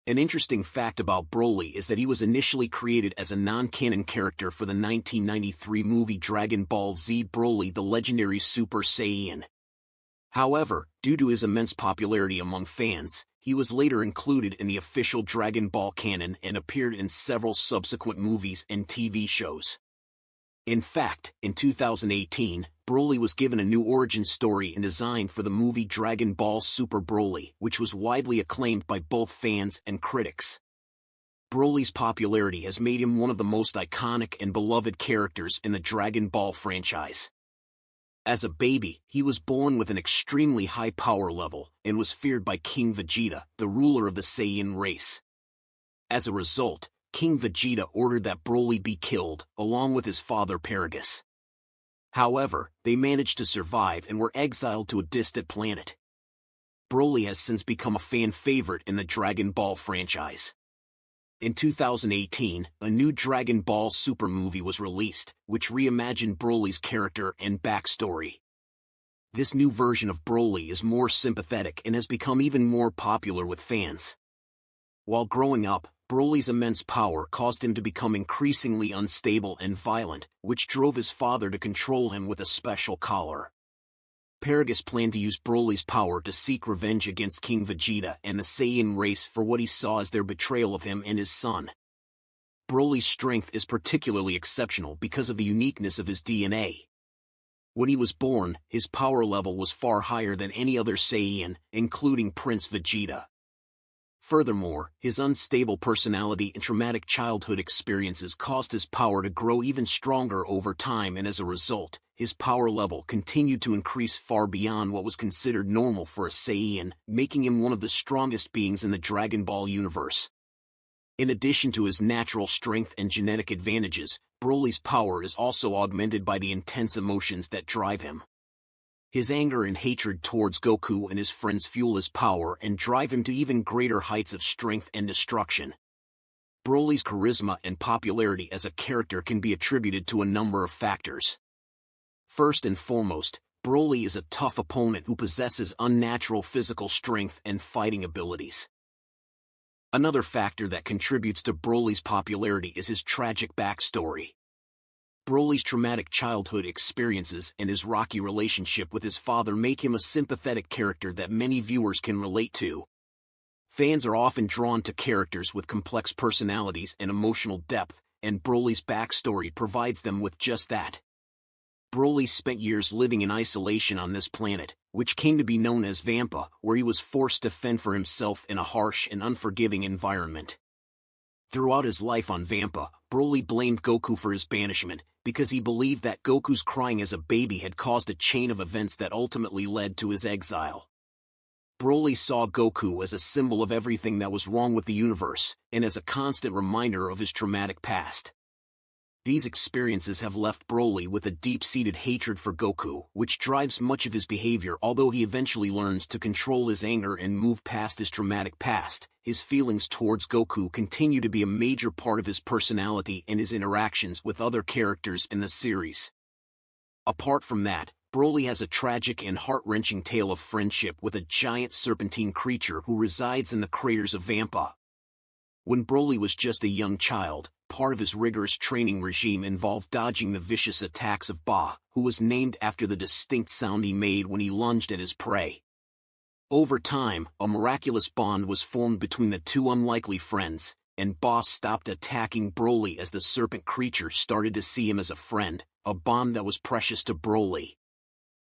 An interesting fact about BROLY is that he was initially created as a non-canon character for the 1993 movie Dragon Ball Z BROLY: The Legendary Super Saiyan. However, due to his immense popularity among fans, he was later included in the official Dragon Ball canon and appeared in several subsequent movies and TV shows. In fact, in 2018, BROLY was given a new origin story and design for the movie Dragon Ball Super BROLY, which was widely acclaimed by both fans and critics. BROLY's popularity has made him one of the most iconic and beloved characters in the Dragon Ball franchise. As a baby, he was born with an extremely high power level and was feared by King Vegeta, the ruler of the Saiyan race. As a result, King Vegeta ordered that BROLY be killed, along with his father Paragus. However, they managed to survive and were exiled to a distant planet. BROLY has since become a fan favorite in the Dragon Ball franchise. In 2018, a new Dragon Ball Super movie was released, which reimagined BROLY's character and backstory. This new version of BROLY is more sympathetic and has become even more popular with fans. While growing up, BROLY's immense power caused him to become increasingly unstable and violent, which drove his father to control him with a special collar. Paragus planned to use BROLY's power to seek revenge against King Vegeta and the Saiyan race for what he saw as their betrayal of him and his son. BROLY's strength is particularly exceptional because of the uniqueness of his DNA. When he was born, his power level was far higher than any other Saiyan, including Prince Vegeta. Furthermore, his unstable personality and traumatic childhood experiences caused his power to grow even stronger over time, and as a result, his power level continued to increase far beyond what was considered normal for a Saiyan, making him one of the strongest beings in the Dragon Ball universe. In addition to his natural strength and genetic advantages, BROLY's power is also augmented by the intense emotions that drive him. His anger and hatred towards Goku and his friends fuel his power and drive him to even greater heights of strength and destruction. BROLY's charisma and popularity as a character can be attributed to a number of factors. First and foremost, BROLY is a tough opponent who possesses unnatural physical strength and fighting abilities. Another factor that contributes to BROLY's popularity is his tragic backstory. BROLY's traumatic childhood experiences and his rocky relationship with his father make him a sympathetic character that many viewers can relate to. Fans are often drawn to characters with complex personalities and emotional depth, and BROLY's backstory provides them with just that. BROLY spent years living in isolation on this planet, which came to be known as Vampa, where he was forced to fend for himself in a harsh and unforgiving environment. Throughout his life on Vampa, BROLY blamed Goku for his banishment, because he believed that Goku's crying as a baby had caused a chain of events that ultimately led to his exile. BROLY saw Goku as a symbol of everything that was wrong with the universe, and as a constant reminder of his traumatic past. These experiences have left BROLY with a deep-seated hatred for Goku, which drives much of his behavior. Although he eventually learns to control his anger and move past his traumatic past, his feelings towards Goku continue to be a major part of his personality and his interactions with other characters in the series. Apart from that, BROLY has a tragic and heart-wrenching tale of friendship with a giant serpentine creature who resides in the craters of Vampa. When BROLY was just a young child, part of his rigorous training regime involved dodging the vicious attacks of Ba, who was named after the distinct sound he made when he lunged at his prey. Over time, a miraculous bond was formed between the two unlikely friends, and Ba stopped attacking BROLY as the serpent creature started to see him as a friend, a bond that was precious to BROLY.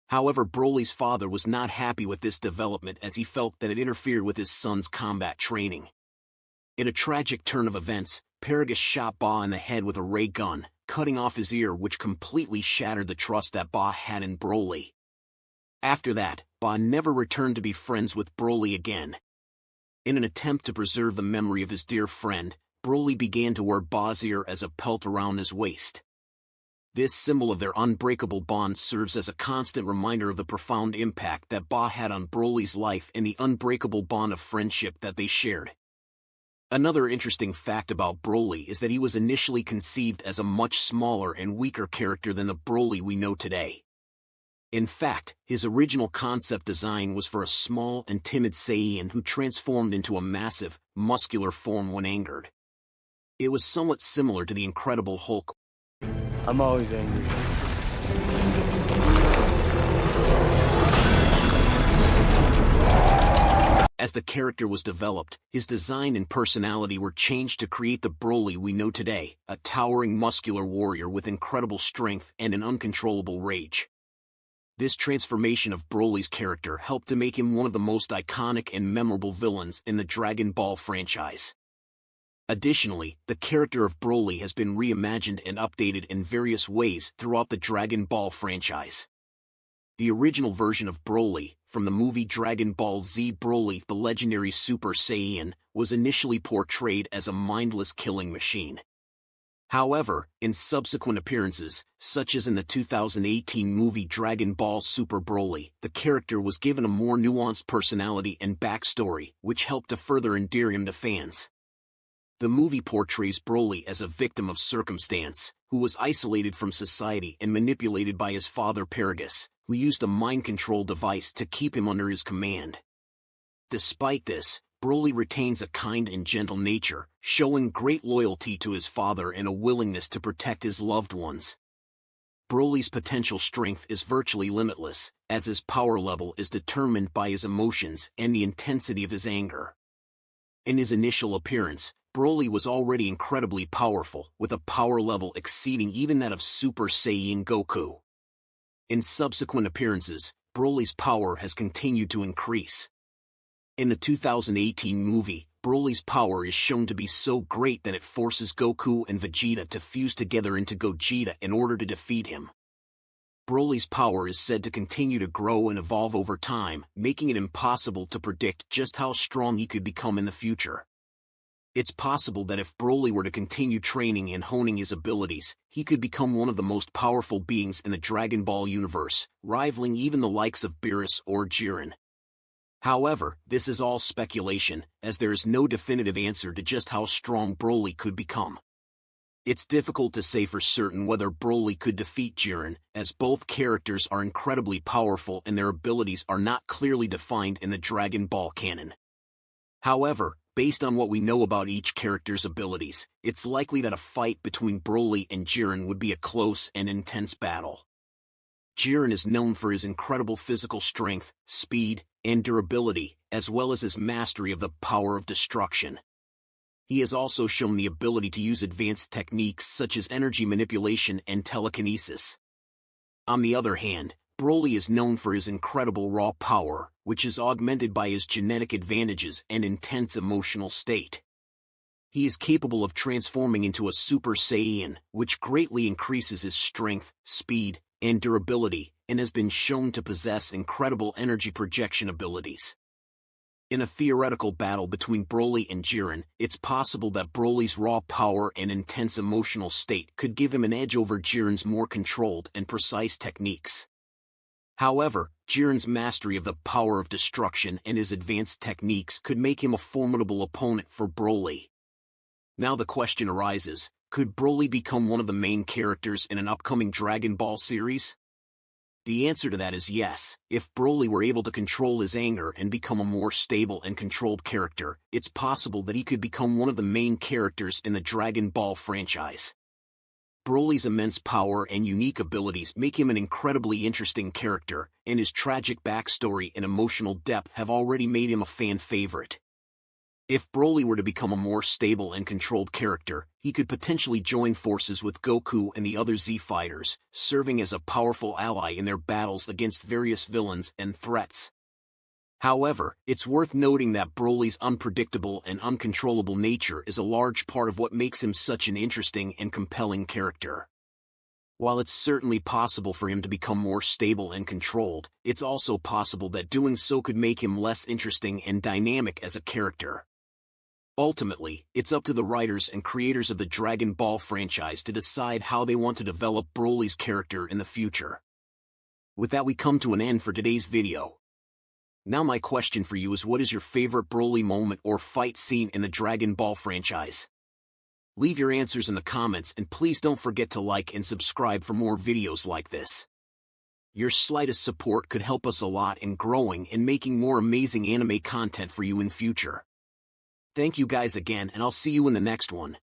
However, BROLY's father was not happy with this development as he felt that it interfered with his son's combat training. In a tragic turn of events, Paragus shot Ba in the head with a ray gun, cutting off his ear, which completely shattered the trust that Ba had in BROLY. After that, Ba never returned to be friends with BROLY again. In an attempt to preserve the memory of his dear friend, BROLY began to wear Ba's ear as a pelt around his waist. This symbol of their unbreakable bond serves as a constant reminder of the profound impact that Ba had on BROLY's life and the unbreakable bond of friendship that they shared. Another interesting fact about BROLY is that he was initially conceived as a much smaller and weaker character than the BROLY we know today. In fact, his original concept design was for a small and timid Saiyan who transformed into a massive, muscular form when angered. It was somewhat similar to the Incredible Hulk. I'm always angry. As the character was developed, his design and personality were changed to create the Broly we know today, a towering muscular warrior with incredible strength and an uncontrollable rage. This transformation of Broly's character helped to make him one of the most iconic and memorable villains in the Dragon Ball franchise. Additionally, the character of Broly has been reimagined and updated in various ways throughout the Dragon Ball franchise. The original version of Broly, from the movie Dragon Ball Z Broly the Legendary Super Saiyan, was initially portrayed as a mindless killing machine. However, in subsequent appearances, such as in the 2018 movie Dragon Ball Super Broly, the character was given a more nuanced personality and backstory, which helped to further endear him to fans. The movie portrays Broly as a victim of circumstance, who was isolated from society and manipulated by his father Paragus, who used a mind control device to keep him under his command. Despite this, Broly retains a kind and gentle nature, showing great loyalty to his father and a willingness to protect his loved ones. Broly's potential strength is virtually limitless, as his power level is determined by his emotions and the intensity of his anger. In his initial appearance, Broly was already incredibly powerful, with a power level exceeding even that of Super Saiyan Goku. In subsequent appearances, Broly's power has continued to increase. In the 2018 movie, Broly's power is shown to be so great that it forces Goku and Vegeta to fuse together into Gogeta in order to defeat him. Broly's power is said to continue to grow and evolve over time, making it impossible to predict just how strong he could become in the future. It's possible that if Broly were to continue training and honing his abilities, he could become one of the most powerful beings in the Dragon Ball universe, rivaling even the likes of Beerus or Jiren. However, this is all speculation, as there is no definitive answer to just how strong Broly could become. It's difficult to say for certain whether Broly could defeat Jiren, as both characters are incredibly powerful and their abilities are not clearly defined in the Dragon Ball canon. However, based on what we know about each character's abilities, it's likely that a fight between Broly and Jiren would be a close and intense battle. Jiren is known for his incredible physical strength, speed, and durability, as well as his mastery of the power of destruction. He has also shown the ability to use advanced techniques such as energy manipulation and telekinesis. On the other hand, Broly is known for his incredible raw power, which is augmented by his genetic advantages and intense emotional state. He is capable of transforming into a Super Saiyan, which greatly increases his strength, speed, and durability, and has been shown to possess incredible energy projection abilities. In a theoretical battle between Broly and Jiren, it's possible that Broly's raw power and intense emotional state could give him an edge over Jiren's more controlled and precise techniques. However, Jiren's mastery of the power of destruction and his advanced techniques could make him a formidable opponent for Broly. Now the question arises, could Broly become one of the main characters in an upcoming Dragon Ball series? The answer to that is yes. If Broly were able to control his anger and become a more stable and controlled character, it's possible that he could become one of the main characters in the Dragon Ball franchise. Broly's immense power and unique abilities make him an incredibly interesting character, and his tragic backstory and emotional depth have already made him a fan favorite. If Broly were to become a more stable and controlled character, he could potentially join forces with Goku and the other Z fighters, serving as a powerful ally in their battles against various villains and threats. However, it's worth noting that Broly's unpredictable and uncontrollable nature is a large part of what makes him such an interesting and compelling character. While it's certainly possible for him to become more stable and controlled, it's also possible that doing so could make him less interesting and dynamic as a character. Ultimately, it's up to the writers and creators of the Dragon Ball franchise to decide how they want to develop Broly's character in the future. With that, we come to an end for today's video. Now my question for you is, what is your favorite Broly moment or fight scene in the Dragon Ball franchise? Leave your answers in the comments, and please don't forget to like and subscribe for more videos like this. Your slightest support could help us a lot in growing and making more amazing anime content for you in future. Thank you guys again, and I'll see you in the next one.